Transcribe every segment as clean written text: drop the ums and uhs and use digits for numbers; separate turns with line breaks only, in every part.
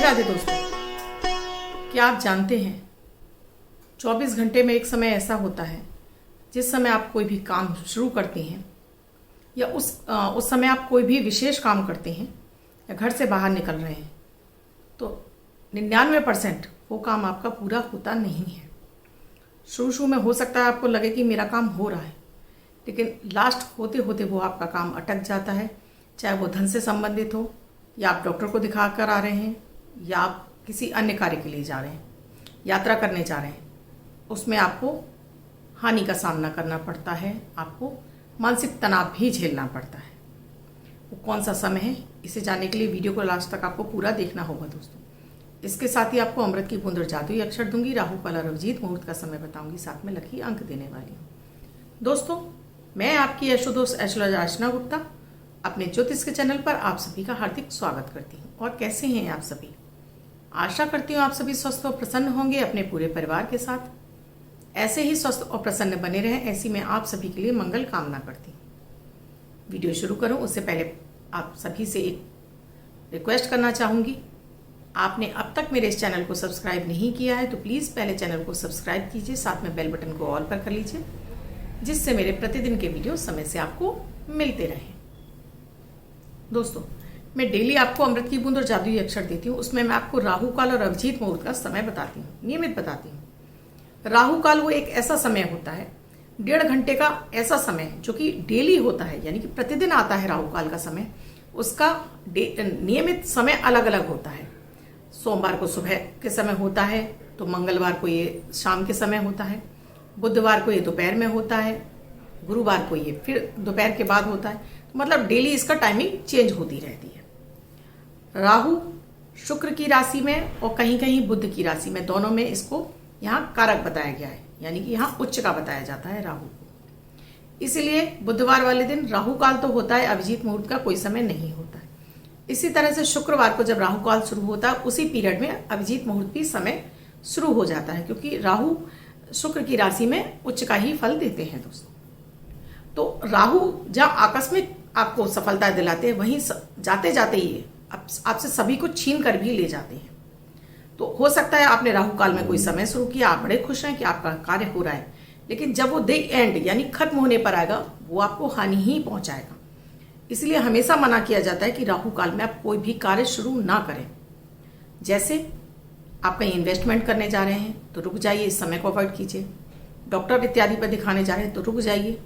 राधे दोस्तों, क्या आप जानते हैं 24 घंटे में एक समय ऐसा होता है जिस समय आप कोई भी काम शुरू करते हैं या उस समय आप कोई भी विशेष काम करते हैं या घर से बाहर निकल रहे हैं तो 99% वो काम आपका पूरा होता नहीं है। शुरू में हो सकता है आपको लगे कि मेरा काम हो रहा है, लेकिन लास्ट होते होते वो आपका काम अटक जाता है। चाहे वो धन से संबंधित हो या आप डॉक्टर को दिखा कर आ रहे हैं या आप किसी अन्य कार्य के लिए जा रहे हैं, यात्रा करने जा रहे हैं, उसमें आपको हानि का सामना करना पड़ता है, आपको मानसिक तनाव भी झेलना पड़ता है। वो कौन सा समय है, इसे जानने के लिए वीडियो को लास्ट तक आपको पूरा देखना होगा दोस्तों। इसके साथ ही आपको अमृत की बूंद और जादुई अक्षर दूंगी, राहु काल और अभिजीत मुहूर्त का समय बताऊंगी, साथ में लकी अंक देने वाली हूँ। दोस्तों, मैं आपकी यशोदोष एस्ट्रोलॉजर अर्चना गुप्ता अपने ज्योतिष के चैनल पर आप सभी का हार्दिक स्वागत करती हूँ। और कैसे हैं आप सभी? आशा करती हूँ आप सभी स्वस्थ और प्रसन्न होंगे अपने पूरे परिवार के साथ। ऐसे ही स्वस्थ और प्रसन्न बने रहें, ऐसी मैं आप सभी के लिए मंगल कामना करती हूँ। वीडियो शुरू करूँ उससे पहले आप सभी से एक रिक्वेस्ट करना चाहूँगी। आपने अब तक मेरे इस चैनल को सब्सक्राइब नहीं किया है तो प्लीज़ पहले चैनल को सब्सक्राइब कीजिए, साथ में बेल बटन को ऑल पर कर लीजिए, जिससे मेरे प्रतिदिन के वीडियो समय से आपको मिलते रहें। दोस्तों, मैं डेली आपको अमृत की बूंद और जादुई अक्षर देती हूँ। उसमें मैं आपको राहु काल और अभिजीत मुहूर्त का समय बताती हूँ, नियमित बताती हूँ। राहु काल वो एक ऐसा समय होता है, 1.5 घंटे का ऐसा समय जो कि डेली होता है, यानी कि प्रतिदिन आता है। राहु काल का समय, उसका नियमित समय अलग अलग होता है। सोमवार को सुबह के समय होता है, तो मंगलवार को ये शाम के समय होता है, बुधवार को ये दोपहर में होता है, गुरुवार को ये फिर दोपहर के बाद होता है। तो मतलब डेली इसका टाइमिंग चेंज होती रहती है। राहु शुक्र की राशि में और कहीं कहीं बुध की राशि में, दोनों में इसको यहाँ कारक बताया गया है, यानी कि यहाँ उच्च का बताया जाता है राहु को। इसलिए बुधवार वाले दिन राहु काल तो होता है, अभिजीत मुहूर्त का कोई समय नहीं होता है। इसी तरह से शुक्रवार को जब राहु काल शुरू होता है, उसी पीरियड में अभिजीत मुहूर्त भी समय शुरू हो जाता है, क्योंकि राहु शुक्र की राशि में उच्च का ही फल देते हैं दोस्तों। तो राहु जहाँ आकस्मिक आपको सफलता दिलाते हैं, वहीं जाते जाते ही आपसे सभी को छीन कर भी ले जाते हैं। तो हो सकता है आपने राहु काल में कोई समय शुरू किया, आप बड़े खुश हैं कि आपका कार्य हो रहा है, लेकिन जब वो द एंड यानी खत्म होने पर आएगा, वो आपको हानि ही पहुंचाएगा। इसलिए हमेशा मना किया जाता है कि राहु काल में आप कोई भी कार्य शुरू ना करें। जैसे आप कहीं इन्वेस्टमेंट करने जा रहे हैं तो रुक जाइए, इस समय को अवॉइड कीजिए। डॉक्टर इत्यादि पर दिखाने जा रहे हैं तो रुक जाइए,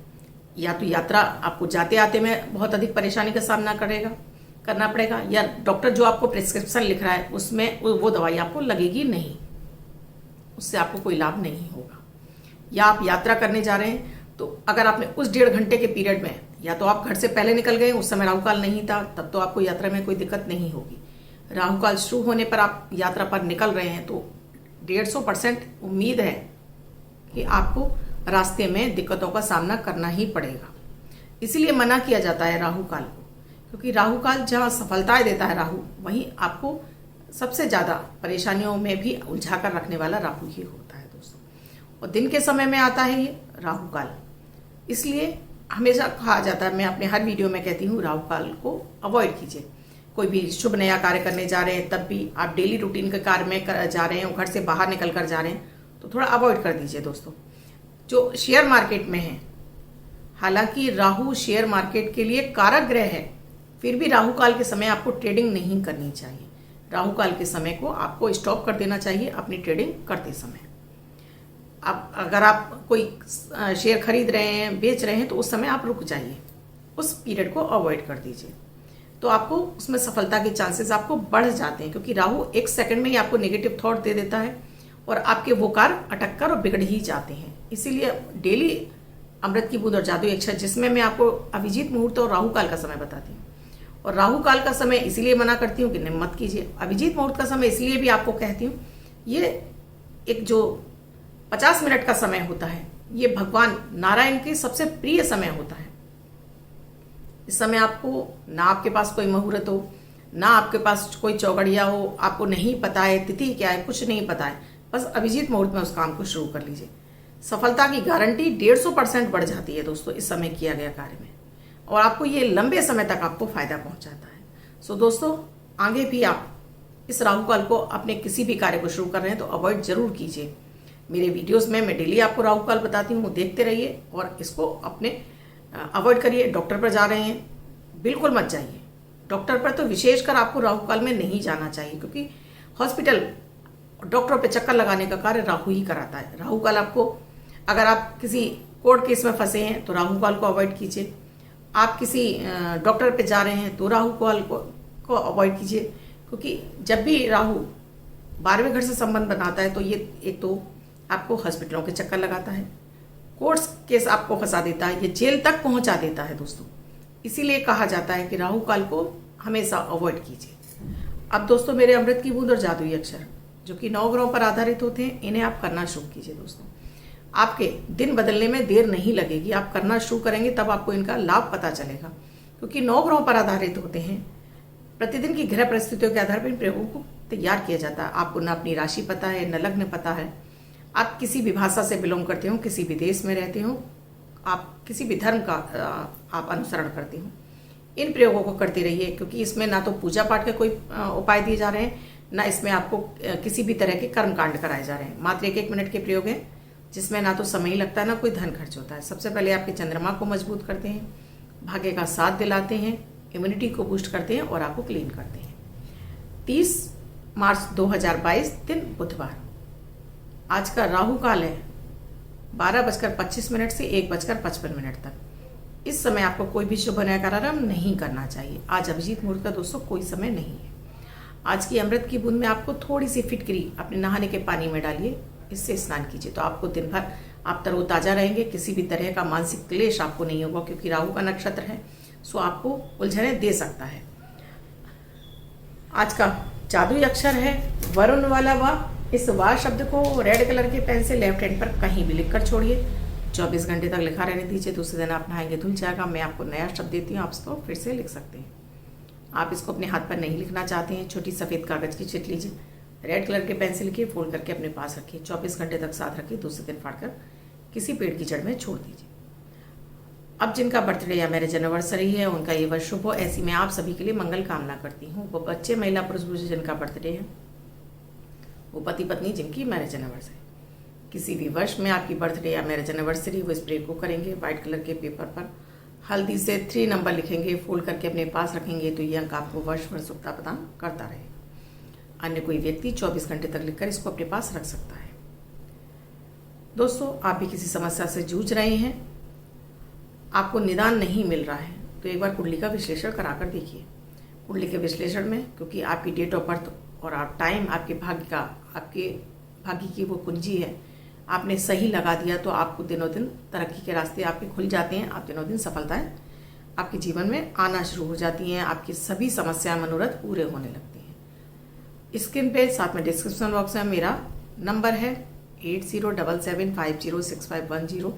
या तो यात्रा आपको जाते आते में बहुत अधिक परेशानी का सामना करना पड़ेगा, या डॉक्टर जो आपको प्रिस्क्रिप्शन लिख रहा है उसमें वो दवाई आपको लगेगी नहीं, उससे आपको कोई लाभ नहीं होगा। या आप यात्रा करने जा रहे हैं तो अगर आपने उस 1.5 घंटे के पीरियड में, या तो आप घर से पहले निकल गए, उस समय राहु काल नहीं था, तब तो आपको यात्रा में कोई दिक्कत नहीं होगी। राहु काल शुरू होने पर आप यात्रा पर निकल रहे हैं तो 150% उम्मीद है कि आपको रास्ते में दिक्कतों का सामना करना ही पड़ेगा। इसीलिए मना किया जाता है राहु काल को, क्योंकि राहु काल जहाँ सफलताएं देता है राहु, वहीं आपको सबसे ज़्यादा परेशानियों में भी उलझा कर रखने वाला राहु ही होता है दोस्तों। और दिन के समय में आता है ये राहु काल, इसलिए हमेशा कहा जाता है, मैं अपने हर वीडियो में कहती हूँ, राहु काल को अवॉइड कीजिए। कोई भी शुभ नया कार्य करने जा रहे हैं, तब भी आप डेली रूटीन के कार्य में जा रहे हैं, घर से बाहर निकल कर जा रहे हैं, तो थोड़ा अवॉइड कर दीजिए दोस्तों। जो शेयर मार्केट में है, हालांकि राहु शेयर मार्केट के लिए कारक ग्रह है, फिर भी राहु काल के समय आपको ट्रेडिंग नहीं करनी चाहिए। राहु काल के समय को आपको स्टॉप कर देना चाहिए अपनी ट्रेडिंग करते समय। अब अगर आप कोई शेयर खरीद रहे हैं, बेच रहे हैं, तो उस समय आप रुक जाइए, उस पीरियड को अवॉइड कर दीजिए, तो आपको उसमें सफलता के चांसेस आपको बढ़ जाते हैं, क्योंकि राहु 1 सेकंड में ही आपको नेगेटिव थॉट दे देता है और आपके वो कार्य अटक कर और बिगड़ ही जाते हैं। इसीलिए डेली अमृत की बूंद और जादुई अक्षर, जिसमें मैं आपको अभिजीत मुहूर्त और राहु काल का समय बताती हूँ, और राहु काल का समय इसीलिए मना करती हूँ कि मत कीजिए। अभिजीत मुहूर्त का समय इसलिए भी आपको कहती हूँ, ये एक जो 50 मिनट का समय होता है, ये भगवान नारायण के सबसे प्रिय समय होता है। इस समय आपको ना आपके पास कोई मुहूर्त हो, ना आपके पास कोई चौगड़िया हो, आपको नहीं पता है तिथि क्या है, कुछ नहीं पता है, बस अभिजीत मुहूर्त में उस काम को शुरू कर लीजिए। सफलता की गारंटी 150% बढ़ जाती है दोस्तों इस समय किया गया कार्य में, और आपको ये लंबे समय तक आपको फायदा पहुंचाता है। सो दोस्तों, आगे भी आप इस राहु काल को अपने किसी भी कार्य को शुरू कर रहे हैं तो अवॉइड जरूर कीजिए। मेरे वीडियोस में मैं डेली आपको राहु काल बताती हूँ, देखते रहिए और इसको अपने अवॉइड करिए। डॉक्टर पर जा रहे हैं बिल्कुल मत जाइए, डॉक्टर पर तो विशेषकर आपको राहु काल में नहीं जाना चाहिए, क्योंकि हॉस्पिटल डॉक्टरों पे चक्कर लगाने का कार्य राहु ही कराता है। राहु काल आपको, अगर आप किसी कोर्ट केस में फंसे हैं तो राहु काल को अवॉइड कीजिए। आप किसी डॉक्टर पे जा रहे हैं तो राहु काल को अवॉइड कीजिए, क्योंकि जब भी राहु 12वें घर से संबंध बनाता है तो ये एक तो आपको हॉस्पिटलों के चक्कर लगाता है, कोर्ट्स केस आपको फंसा देता है, ये जेल तक पहुंचा देता है दोस्तों। इसीलिए कहा जाता है कि राहु काल को हमेशा अवॉइड कीजिए। अब दोस्तों, मेरे अमृत की बूंद और जादुई अक्षर जो कि 9 ग्रहों पर आधारित होते हैं, इन्हें आप करना शुरू कीजिए दोस्तों। आपके दिन बदलने में देर नहीं लगेगी, आप करना शुरू करेंगे तब आपको इनका लाभ पता चलेगा, क्योंकि 9 ग्रहों पर आधारित होते हैं। प्रतिदिन की ग्रह परिस्थितियों के आधार पर इन प्रयोगों को तैयार किया जाता है। आपको न अपनी राशि पता है, न लग्न पता है, आप किसी भी भाषा से बिलोंग करते हो, किसी भी देश में रहते हो, आप किसी भी धर्म का आप अनुसरण करते हो, इन प्रयोगों को करते रहिए, क्योंकि इसमें ना तो पूजा पाठ के कोई उपाय दिए जा रहे हैं, ना इसमें आपको किसी भी तरह के कर्म कांड कराए जा रहे हैं। मात्र 1-1 मिनट के प्रयोग हैं, जिसमें ना तो समय लगता है ना कोई धन खर्च होता है। सबसे पहले आपके चंद्रमा को मजबूत करते हैं, भाग्य का साथ दिलाते हैं, इम्यूनिटी को बूस्ट करते हैं और आपको क्लीन करते हैं। 30 मार्च 2022 दिन बुधवार। आज का राहु काल है 12:25 से 1:55 तक। इस समय आपको कोई भी शुभ नया कार्यक्रम नहीं करना चाहिए। आज अभिजीत मुहूर्त का दोस्तों कोई समय नहीं है। आज की अमृत की बूंद में आपको थोड़ी सी फिटकरी अपने नहाने के पानी में डालिए, इससे स्नान कीजिए तो आपको दिन भर आप तरोताजा रहेंगे। किसी भी तरह का मानसिक क्लेश आपको नहीं होगा, क्योंकि राहु का नक्षत्र है, सो आपको उलझने दे सकता है। आज का जादुई अक्षर है वरुण वाला वाह। इस वाह शब्द को रेड कलर के पेन से लेफ्ट हैंड पर कहीं भी लिखकर छोड़िए। 24 घंटे तक लिखा रहने दीजिए। दूसरे दिन आप नहाएंगे धुल जाएगा। मैं आपको नया शब्द देती हूँ, आप इसको फिर से लिख सकते हैं। आप इसको अपने हाथ पर नहीं लिखना चाहते हैं, छोटी सफ़ेद कागज की चिट लीजिए, रेड कलर के पेन से लिखिए, फोल्ड करके अपने पास रखिए, 24 घंटे तक साथ रखिए। दूसरे दिन फाड़कर किसी पेड़ की जड़ में छोड़ दीजिए। अब जिनका बर्थडे या मैरिज एनिवर्सरी है उनका ये वर्ष शुभ हो, ऐसी मैं आप सभी के लिए मंगल कामना करती हूँ। वो बच्चे, महिला, पुरुष जिनका बर्थडे है, वो पति पत्नी जिनकी मैरिज एनिवर्सरी, किसी भी वर्ष में आपकी बर्थडे या मैरिज एनिवर्सरी, वो स्प्रे को करेंगे। व्हाइट कलर के पेपर पर हल्दी से 3 नंबर लिखेंगे, फोल्ड करके अपने पास रखेंगे, तो ये अंक आपको वर्ष भर सुखता प्रदान करता रहेगा। अन्य कोई व्यक्ति 24 घंटे तक लिखकर इसको अपने पास रख सकता है। दोस्तों, आप भी किसी समस्या से जूझ रहे हैं, आपको निदान नहीं मिल रहा है, तो एक बार कुंडली का विश्लेषण कराकर देखिए। कुंडली के विश्लेषण में, क्योंकि आपकी डेट ऑफ बर्थ और आप टाइम आपके भाग्य की वो कुंजी है, आपने सही लगा दिया तो आपको दिनों दिन तरक्की के रास्ते आपके खुल जाते हैं। आप दिनों दिन सफलताएं आपके जीवन में आना शुरू हो जाती हैं। आपकी सभी समस्याएं, मनोरथ पूरे होने लगती हैं। स्क्रीन पे साथ में डिस्क्रिप्शन बॉक्स में मेरा नंबर है 8077506510।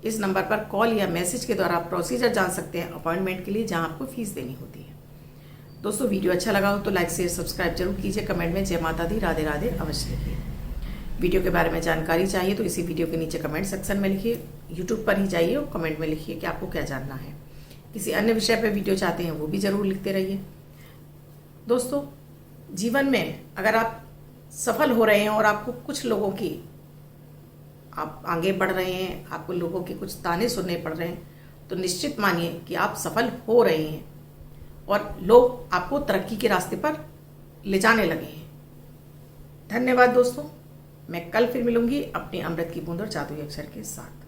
इस नंबर पर कॉल या मैसेज के द्वारा आप प्रोसीजर जान सकते हैं अपॉइंटमेंट के लिए, जहां आपको फीस देनी होती है। दोस्तों, वीडियो अच्छा लगा हो तो लाइक शेयर सब्सक्राइब जरूर कीजिए। कमेंट में जय माता दी, राधे राधे अवश्य लिखिए। वीडियो के बारे में जानकारी चाहिए तो इसी वीडियो के नीचे कमेंट सेक्शन में लिखिए। यूट्यूब पर ही जाइए और कमेंट में लिखिए कि आपको क्या जानना है। किसी अन्य विषय पर वीडियो चाहते हैं वो भी जरूर लिखते रहिए। दोस्तों, जीवन में अगर आप सफल हो रहे हैं और आपको कुछ लोगों की, आप आगे बढ़ रहे हैं, आपको लोगों के कुछ ताने सुनने पड़ रहे हैं, तो निश्चित मानिए कि आप सफल हो रहे हैं और लोग आपको तरक्की के रास्ते पर ले जाने लगे हैं। धन्यवाद दोस्तों, मैं कल फिर मिलूंगी अपनी अमृत की बूंद और जादुई अक्षर के साथ।